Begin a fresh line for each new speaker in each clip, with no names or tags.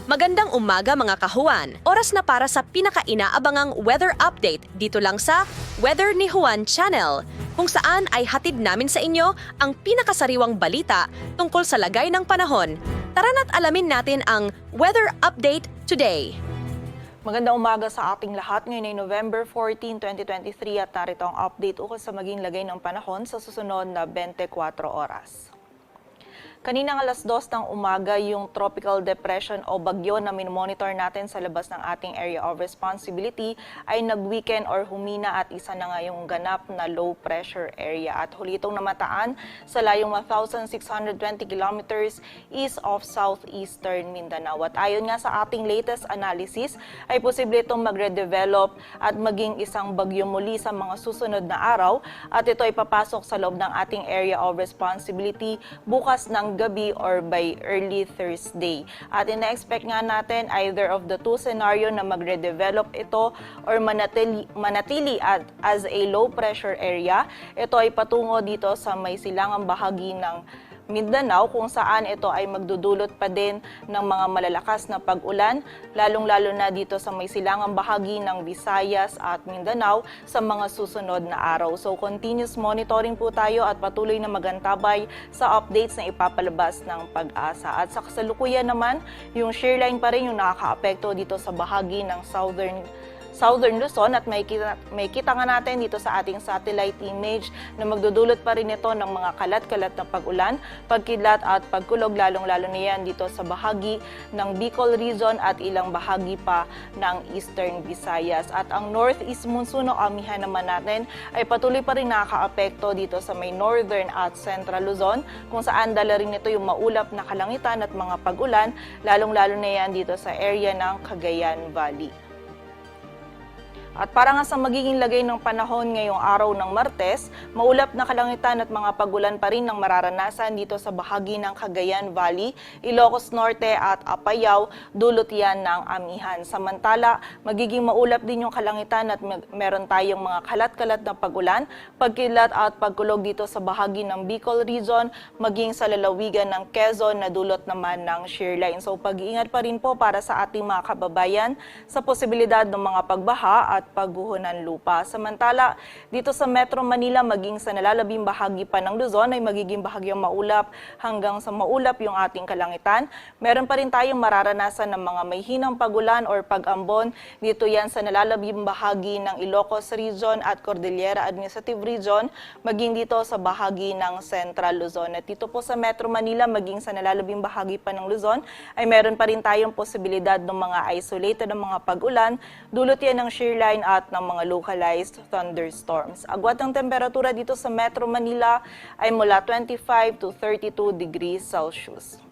Magandang umaga mga kahuan. Oras na para sa pinaka-inaabangang weather update dito lang sa Weather ni Juan Channel, kung saan ay hatid namin sa inyo ang pinakasariwang balita tungkol sa lagay ng panahon. Tara na't alamin natin ang weather update today.
Magandang umaga sa ating lahat. Ngayon ay November 14, 2023 at narito ang update ukol sa maging lagay ng panahon sa susunod na 24 oras. Kaninang alas 2 ng umaga, yung tropical depression o bagyo na minomonitor natin sa labas ng ating area of responsibility ay nag-weaken or humina at isa na nga yung ganap na low pressure area. At huli itong namataan sa layong 1,620 kilometers east of southeastern Mindanao. At ayon nga sa ating latest analysis, ay posible itong magre-develop at maging isang bagyo muli sa mga susunod na araw. At ito ay papasok sa loob ng ating area of responsibility bukas ng gabi or by early Thursday. At ina-expect nga natin either of the two scenario na magre-develop ito or manatili as a low pressure area. Ito ay patungo dito sa may silangang bahagi ng Mindanao kung saan ito ay magdudulot pa din ng mga malalakas na pag-ulan, lalong-lalo na dito sa may silangang bahagi ng Visayas at Mindanao sa mga susunod na araw. So continuous monitoring po tayo at patuloy na magantabay sa updates na ipapalabas ng Pag-asa. At sa kasalukuyan naman, yung shear line pa rin yung nakakaapekto dito sa bahagi ng Southern Luzon at may kita nga natin dito sa ating satellite image na magdudulot pa rin ito ng mga kalat-kalat na pag-ulan, pagkidlat at pagkulog, lalong-lalo na yan dito sa bahagi ng Bicol region at ilang bahagi pa ng Eastern Visayas. At ang northeast monsoon o amihan naman natin ay patuloy pa rin nakakaapekto dito sa may northern at central Luzon kung saan dala rin ito yung maulap na kalangitan at mga pag-ulan, lalong-lalo na yan dito sa area ng Cagayan Valley. At para nga sa magiging lagay ng panahon ngayong araw ng Martes, maulap na kalangitan at mga pagulan pa rin ang mararanasan dito sa bahagi ng Cagayan Valley, Ilocos Norte at Apayao, dulot yan ng amihan. Samantala, magiging maulap din yung kalangitan at meron tayong mga kalat-kalat na pagulan, pagkilat at pagkulog dito sa bahagi ng Bicol region, maging sa lalawigan ng Quezon na dulot naman ng shear line. So pag-iingat pa rin po para sa ating mga kababayan sa posibilidad ng mga pagbaha at pagguho ng lupa. Samantala, dito sa Metro Manila, maging sa nalalabing bahagi pa ng Luzon ay magiging bahagyang maulap hanggang sa maulap yung ating kalangitan. Meron pa rin tayong mararanasan ng mga may hinang pagulan or pag-ambon. Dito yan sa nalalabing bahagi ng Ilocos Region at Cordillera Administrative Region, maging dito sa bahagi ng Central Luzon. At dito po sa Metro Manila, maging sa nalalabing bahagi pa ng Luzon, ay meron pa rin tayong posibilidad ng mga isolated ng mga pag-ulan. Dulot yan ng shear line at ng mga localized thunderstorms. Agwat ng temperatura dito sa Metro Manila ay mula 25 to 32 degrees Celsius.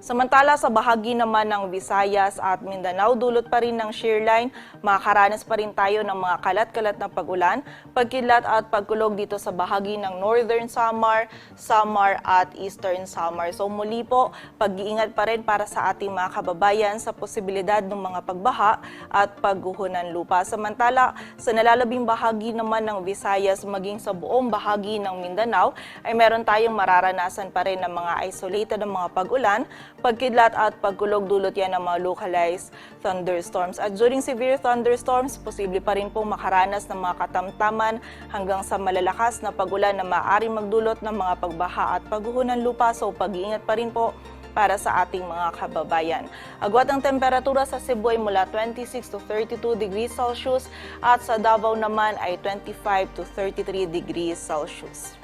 Samantala sa bahagi naman ng Visayas at Mindanao, dulot pa rin ng shear line, makakaranas pa rin tayo ng mga kalat-kalat na pag-ulan, pagkidlat at pagkulog dito sa bahagi ng Northern Samar, Samar at Eastern Samar. So muli po, pag-iingat pa rin para sa ating mga kababayan sa posibilidad ng mga pagbaha at pagguho ng lupa. Samantala, sa nalalabing bahagi naman ng Visayas, maging sa buong bahagi ng Mindanao, ay meron tayong mararanasan pa rin ng mga isolated ng mga pag-ulan, pagkidlat at pagkulog, dulot yan ng mga localized thunderstorms. At during severe thunderstorms, posible pa rin po makaranas ng mga katamtaman hanggang sa malalakas na pagulan na maaaring magdulot ng mga pagbaha at pagguho ng lupa. So pag-iingat pa rin po para sa ating mga kababayan. Agwat ang temperatura sa Cebu ay mula 26 to 32 degrees Celsius at sa Davao naman ay 25 to 33 degrees Celsius.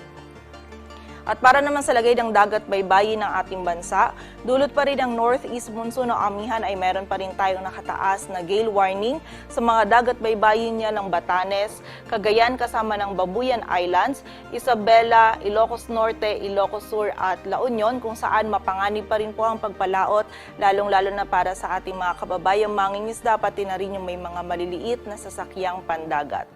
At para naman sa lagay ng dagat baybayin ng ating bansa, dulot pa rin ang northeast monsoon o amihan ay meron pa rin tayong nakataas na gale warning sa mga dagat baybayin niya ng Batanes, Cagayan kasama ng Babuyan Islands, Isabela, Ilocos Norte, Ilocos Sur at La Union kung saan mapanganib pa rin po ang pagpalaot, lalong-lalo na para sa ating mga kababayang mangingisda pati na rin yung may mga maliliit na sasakyang pandagat.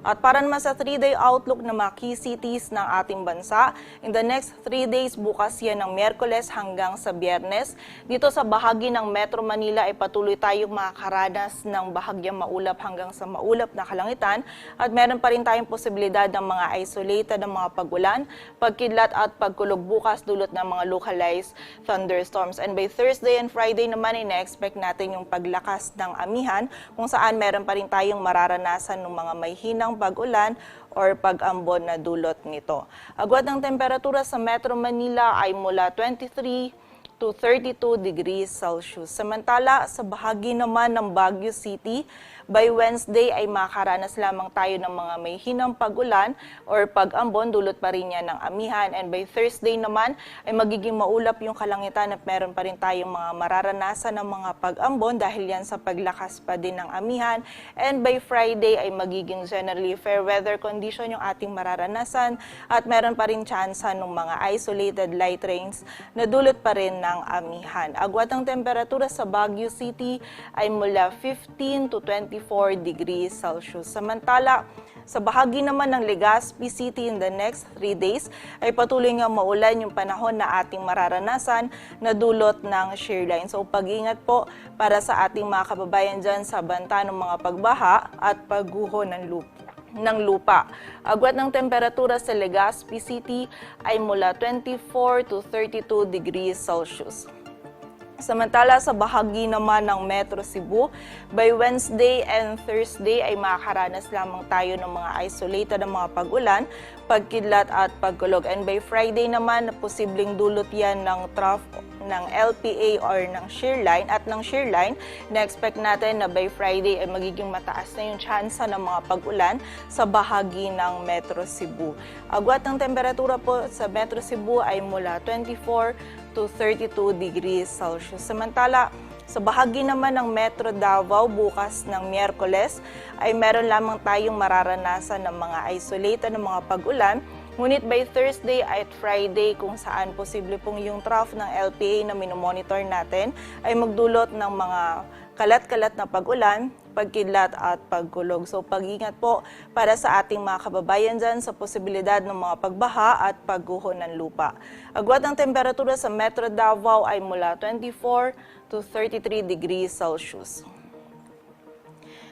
At para naman sa 3-day outlook ng mga key cities ng ating bansa, in the next 3 days, bukas yan ng Miyerkules hanggang sa Biyernes. Dito sa bahagi ng Metro Manila ay patuloy tayong makakaranas ng bahagyang maulap hanggang sa maulap na kalangitan at meron pa rin tayong posibilidad ng mga isolated ng mga pagulan, pagkidlat at pagkulog bukas dulot ng mga localized thunderstorms. And by Thursday and Friday naman, ina-expect natin yung paglakas ng amihan kung saan meron pa rin tayong mararanasan ng mga may hinang pag-ulan or pag-ambon na dulot nito. Agwat ng temperatura sa Metro Manila ay mula 23 to 32 degrees Celsius. Samantala, sa bahagi naman ng Baguio City, by Wednesday ay makaranas lamang tayo ng mga may hinang pag-ulan or pag-ambon, dulot pa rin yan ng amihan. And by Thursday naman ay magiging maulap yung kalangitan at meron pa rin tayong mga mararanasan ng mga pag-ambon dahil yan sa paglakas pa din ng amihan. And by Friday ay magiging generally fair weather condition yung ating mararanasan at meron pa rin tsansa ng mga isolated light rains na dulot pa rin ng amihan. Agwat ng temperatura sa Baguio City ay mula 15 to 24 degrees Celsius. Samantala, sa bahagi naman ng Legazpi City in the next 3 days ay patuloy nga maulan yung panahon na ating mararanasan na dulot ng shear line. So pag-ingat po para sa ating mga kababayan dyan sa banta ng mga pagbaha at pagguho ng lupa. Agwat ng temperatura sa Legazpi City ay mula 24 to 32 degrees Celsius. Samantala sa bahagi naman ng Metro Cebu, by Wednesday and Thursday ay makakaranas lamang tayo ng mga isolated na mga pag-ulan, pagkidlat at pagkulog. And by Friday naman, posibleng dulot yan ng trough ng LPA or ng shear line at ng shear line, na-expect natin na by Friday ay magiging mataas na yung tsansa ng mga pag-ulan sa bahagi ng Metro Cebu. Agwat ng temperatura po sa Metro Cebu ay mula 24 to 32 degrees Celsius. Samantala, sa bahagi naman ng Metro Davao bukas ng Miyerkules ay meron lamang tayong mararanasan ng mga isolated na mga pag-ulan. Ngunit by Thursday at Friday kung saan posible pong yung trough ng LPA na minomonitor natin ay magdulot ng mga kalat-kalat na pag-ulan, pagkidlat at pagkulog. So pag-ingat po para sa ating mga kababayan dyan sa posibilidad ng mga pagbaha at pagguho ng lupa. Agwat ng temperatura sa Metro Davao ay mula 24 to 33 degrees Celsius.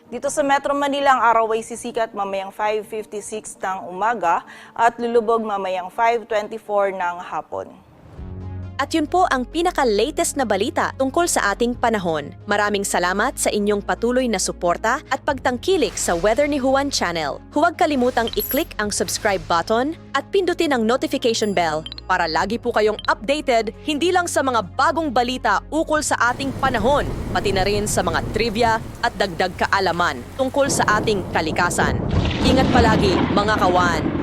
Dito sa Metro Manila, ang araw ay sisikat mamayang 5:56 ng umaga at lulubog mamayang 5:24 ng hapon.
At yun po ang pinaka-latest na balita tungkol sa ating panahon. Maraming salamat sa inyong patuloy na suporta at pagtangkilik sa Weather ni Juan Channel. Huwag kalimutang i-click ang subscribe button at pindutin ang notification bell para lagi po kayong updated hindi lang sa mga bagong balita ukol sa ating panahon, pati na rin sa mga trivia at dagdag kaalaman tungkol sa ating kalikasan. Ingat palagi mga kawan!